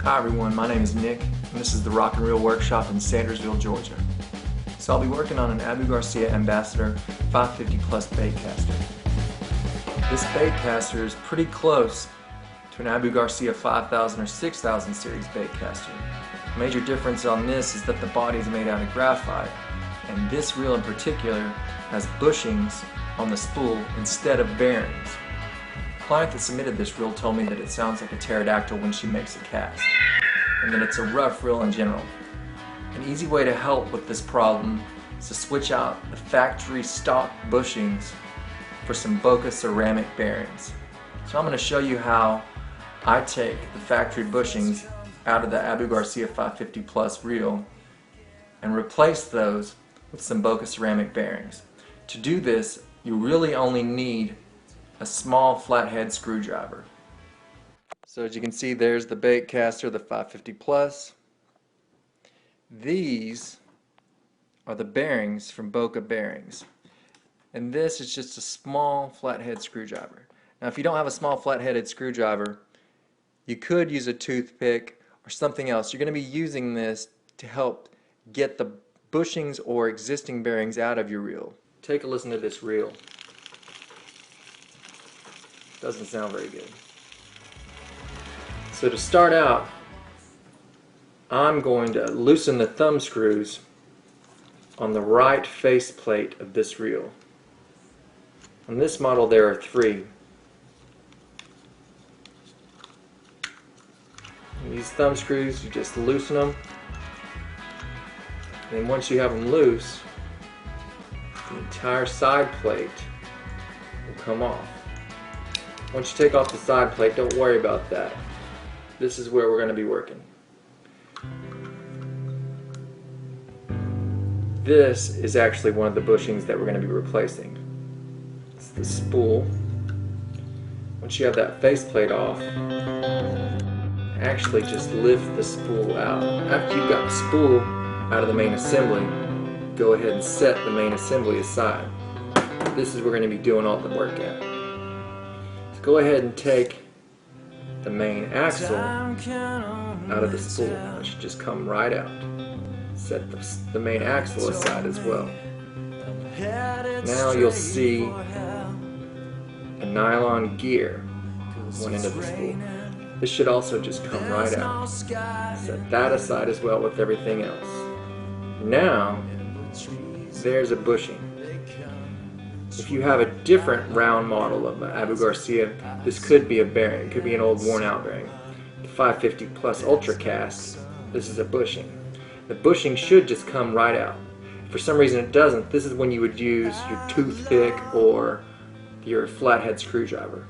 Hi everyone, my name is Nick, and this is the Rock and Reel Workshop in Sandersville, Georgia. So I'll be working on an Abu Garcia Ambassadeur 550 plus bait caster. This bait caster is pretty close to an Abu Garcia 5000 or 6000 series bait caster. The major difference on this is that the body is made out of graphite, and this reel in particular has bushings on the spool instead of bearings. The client that submitted this reel told me that it sounds like a pterodactyl when she makes a cast, and that it's a rough reel in general. An easy way to help with this problem is to switch out the factory stock bushings for some Boca ceramic bearings. So I'm going to show you how I take the factory bushings out of the Abu Garcia 550 plus reel and replace those with some Boca ceramic bearings. To do this, you really only need a small flathead screwdriver. So as you can see, there's the bait caster, the 550 plus. These are the bearings from Boca bearings, and this is just a small flathead screwdriver. Now if you don't have a small flat-headed screwdriver, you could use a toothpick or something else. You're going to be using this to help get the bushings or existing bearings out of your reel. Take a listen to this reel. Doesn't sound very good. So to start out, I'm going to loosen the thumb screws on the right faceplate of this reel. On this model there are 3. And these thumb screws, you just loosen them, and once you have them loose, the entire side plate will come off. Once you take off the side plate, don't worry about that. This is where we're going to be working. This is actually one of the bushings that we're going to be replacing. It's the spool. Once you have that faceplate off, actually just lift the spool out. After you've got the spool out of the main assembly, go ahead and set the main assembly aside. This is where we're going to be doing all the work at. Go ahead and take the main axle out of the spool. It should just come right out. Set the main axle aside as well. Now you'll see a nylon gear one end of the spool. This should also just come right out. Set that aside as well with everything else. Now there's a bushing. If you have a different round model of Abu Garcia, this could be a bearing. It could be an old worn out bearing. The 550 plus Ultra Cast, this is a bushing. The bushing should just come right out. If for some reason it doesn't, this is when you would use your toothpick or your flathead screwdriver.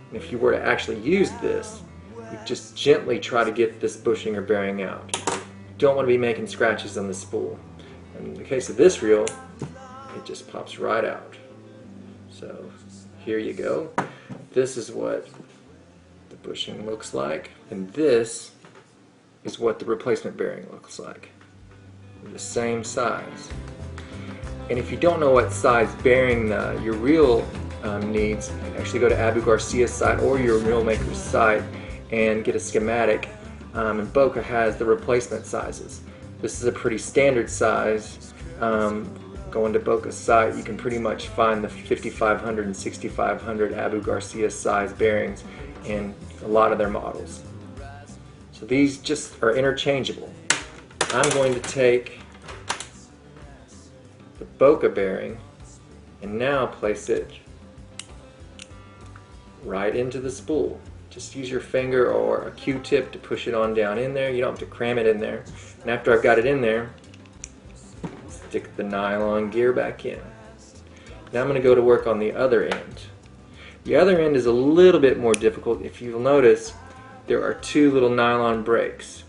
And if you were to actually use this, you just gently try to get this bushing or bearing out. You don't want to be making scratches on the spool. In the case of this reel, it just pops right out. So here you go. This is what the bushing looks like, and this is what the replacement bearing looks like. They're the same size. And if you don't know what size bearing your reel needs, you can actually go to Abu Garcia's site or your reel maker's site and get a schematic. And Boca has the replacement sizes. This is a pretty standard size. Going to Boca's site, you can pretty much find the 5500 and 6500 Abu Garcia size bearings in a lot of their models. So these just are interchangeable. I'm going to take the Boca bearing and now place it right into the spool. Just use your finger or a Q-tip to push it on down in there. You don't have to cram it in there. And after I've got it in there, stick the nylon gear back in. Now I'm going to go to work on the other end. The other end is a little bit more difficult. If you'll notice, there are 2 little nylon brakes.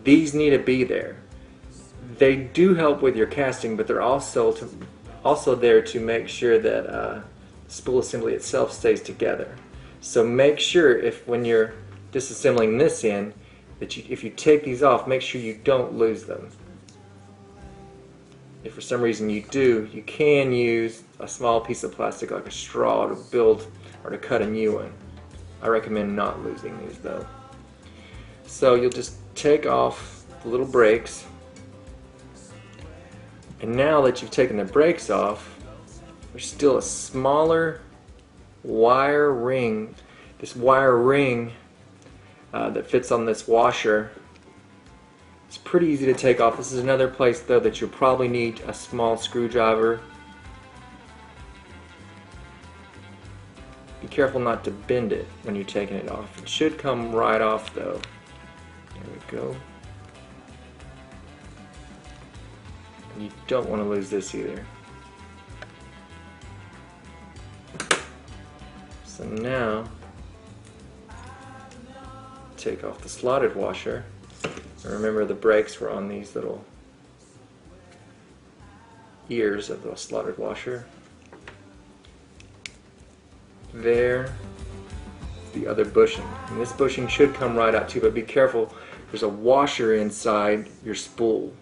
These need to be there. They do help with your casting, but they're also there to make sure that the spool assembly itself stays together. So make sure when you're disassembling this end, that if you take these off, make sure you don't lose them. If for some reason you do, you can use a small piece of plastic like a straw to build or to cut a new one. I recommend not losing these though. So you'll just take off the little brakes, and now that you've taken the brakes off, there's still a smaller wire ring. This wire ring that fits on this washer, it's pretty easy to take off. This is another place though that you'll probably need a small screwdriver. Be careful not to bend it when you're taking it off. It should come right off though. There we go. And you don't want to lose this either. So now, take off the slotted washer. And remember, the brakes were on these little ears of the slotted washer. There, the other bushing. And this bushing should come right out too, but be careful, there's a washer inside your spool.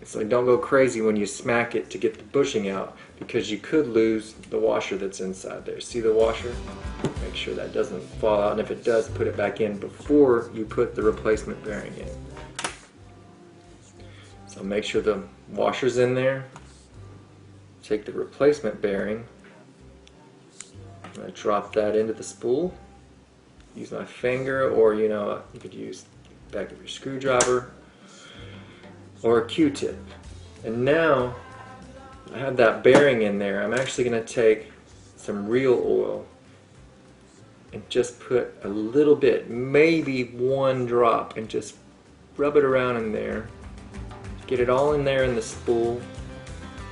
So don't go crazy when you smack it to get the bushing out, because you could lose the washer that's inside there. See the washer? Make sure that doesn't fall out, and if it does, put it back in before you put the replacement bearing in. So make sure the washer's in there. Take the replacement bearing. I'm going to drop that into the spool. Use my finger, or you could use the back of your screwdriver or a Q-tip. And now I have that bearing in there. I'm actually going to take some real oil and just put a little bit, maybe one drop, and just rub it around in there. Get it all in there in the spool.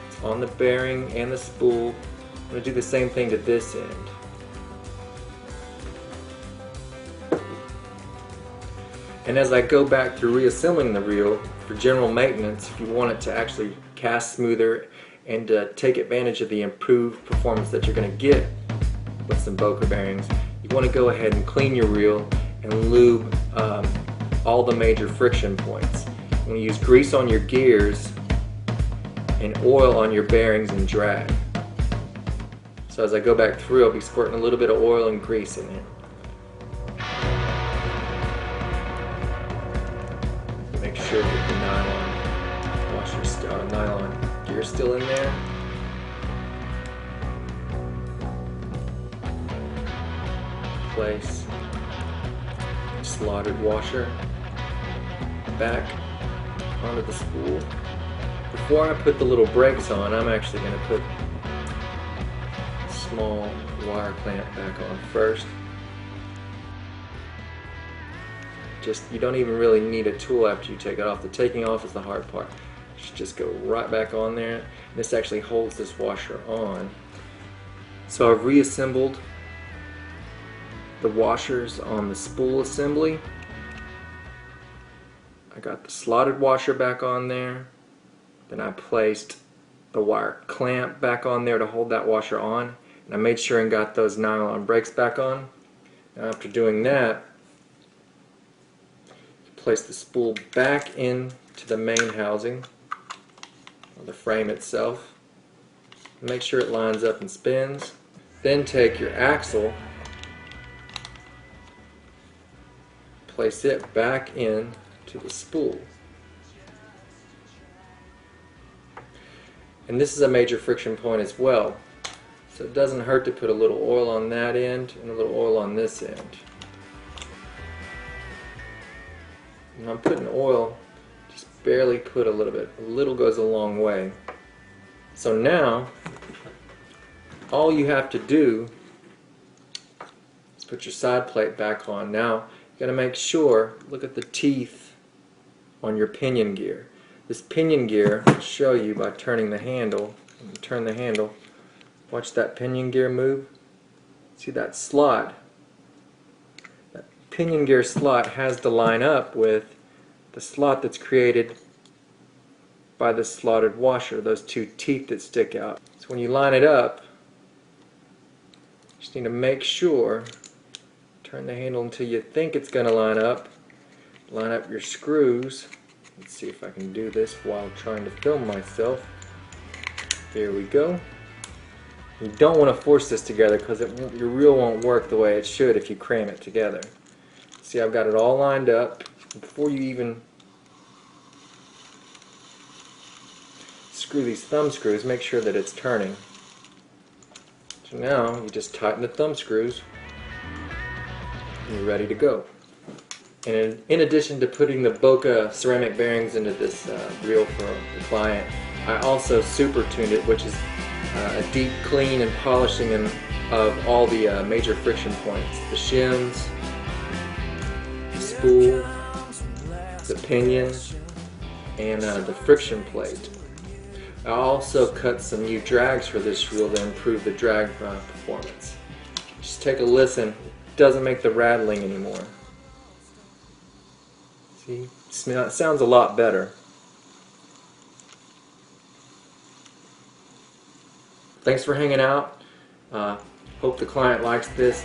It's on the bearing and the spool. I'm going to do the same thing to this end. And as I go back to reassembling the reel for general maintenance, if you want it to actually cast smoother and take advantage of the improved performance that you're going to get with some Boker bearings, you want to go ahead and clean your reel and lube all the major friction points. You want to use grease on your gears and oil on your bearings and drag. So as I go back through, I'll be squirting a little bit of oil and grease in it. Make sure that the nylon washer, nylon gear is still in there. Place the slotted washer back onto the spool. Before I put the little brakes on, I'm actually going to put a small wire clamp back on first. You don't even really need a tool after you take it off. The taking off is the hard part. You should just go right back on there. This actually holds this washer on. So I've reassembled the washers on the spool assembly. I got the slotted washer back on there. Then I placed the wire clamp back on there to hold that washer on. And I made sure and got those nylon brakes back on. Now after doing that, place the spool back into the main housing, or the frame itself. Make sure it lines up and spins. Then take your axle, place it back into the spool. And this is a major friction point as well, so it doesn't hurt to put a little oil on that end and a little oil on this end. And I'm putting oil, just barely put a little bit. A little goes a long way. So now, all you have to do is put your side plate back on. Now, you got to make sure, look at the teeth on your pinion gear. This pinion gear, I'll show you by turning the handle. Turn the handle. Watch that pinion gear move. See that slot? Pinion gear slot has to line up with the slot that's created by the slotted washer, those two teeth that stick out. So when you line it up, you just need to make sure, turn the handle until you think it's going to line up your screws. Let's see if I can do this while trying to film myself. There we go. You don't want to force this together because your reel won't work the way it should if you cram it together. See, I've got it all lined up. Before you even screw these thumb screws, make sure that it's turning. So now you just tighten the thumb screws and you're ready to go. And in addition to putting the Boca ceramic bearings into this reel for the client, I also super tuned it, which is a deep clean and polishing of all the major friction points. The shims, the spool, the pinion, and the friction plate. I also cut some new drags for this reel to improve the drag performance. Just take a listen. It doesn't make the rattling anymore. See? It sounds a lot better. Thanks for hanging out. Hope the client likes this.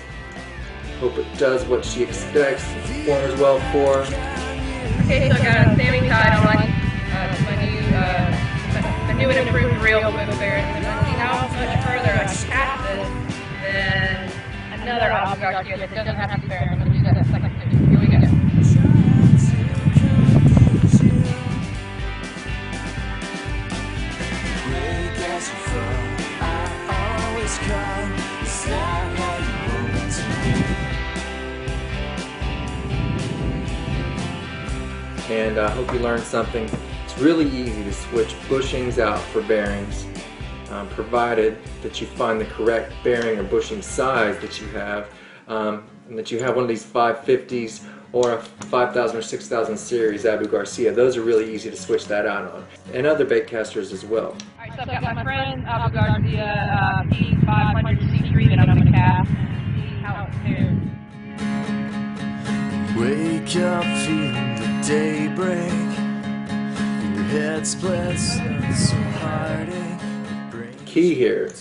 Hope it does what she expects. Performs well for her. Okay, so I got a Sammy tied on my new and improved reel with bearings. And let's see how much further I can cast this than another Abu Garcia that doesn't have to be bearing. I'm going to do that in a second too. Here we go. And I hope you learned something. It's really easy to switch bushings out for bearings, provided that you find the correct bearing or bushing size that you have, and that you have one of these 550s or a 5000 or 6000 series Abu Garcia. Those are really easy to switch that out on, and other bait casters as well. Alright, so I've got my friend Abu Garcia P500C3 that I'm going to cast. See how it fares. Wake up feeling the daybreak. Your head splits, so heartache. Key here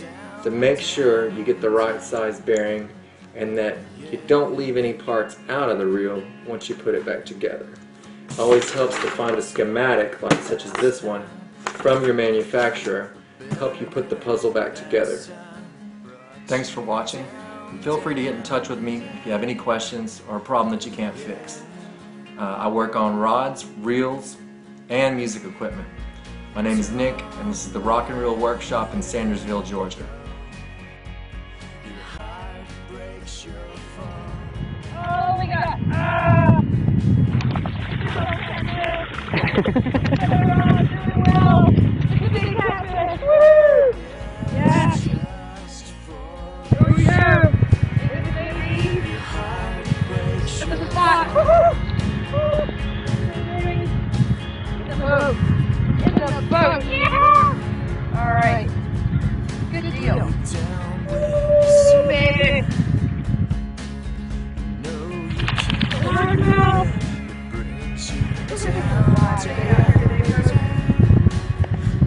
to make sure you get the right size bearing and that you don't leave any parts out of the reel once you put it back together. It always helps to find a schematic, like such as this one, from your manufacturer to help you put the puzzle back together. Thanks for watching. Feel free to get in touch with me if you have any questions or a problem that you can't fix. I work on rods, reels, and music equipment. My name is Nick, and this is the Rock and Reel Workshop in Sandersville, Georgia. Oh my God! Doing well! Look at these catfish! Woo! Yeah! Here we go! Look at the spot! Woohoo! In the boat! In the boat! Yeah! Alright. Good deal. Woo, baby!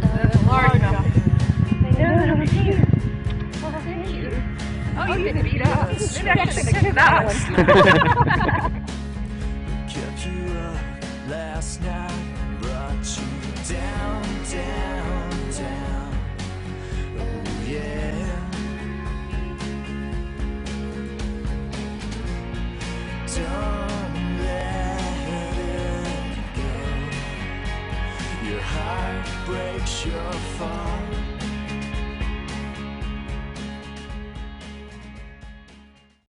That's large enough. I know that over here. Oh, thank you. Oh, you get beat up. Maybe I should have picked that one.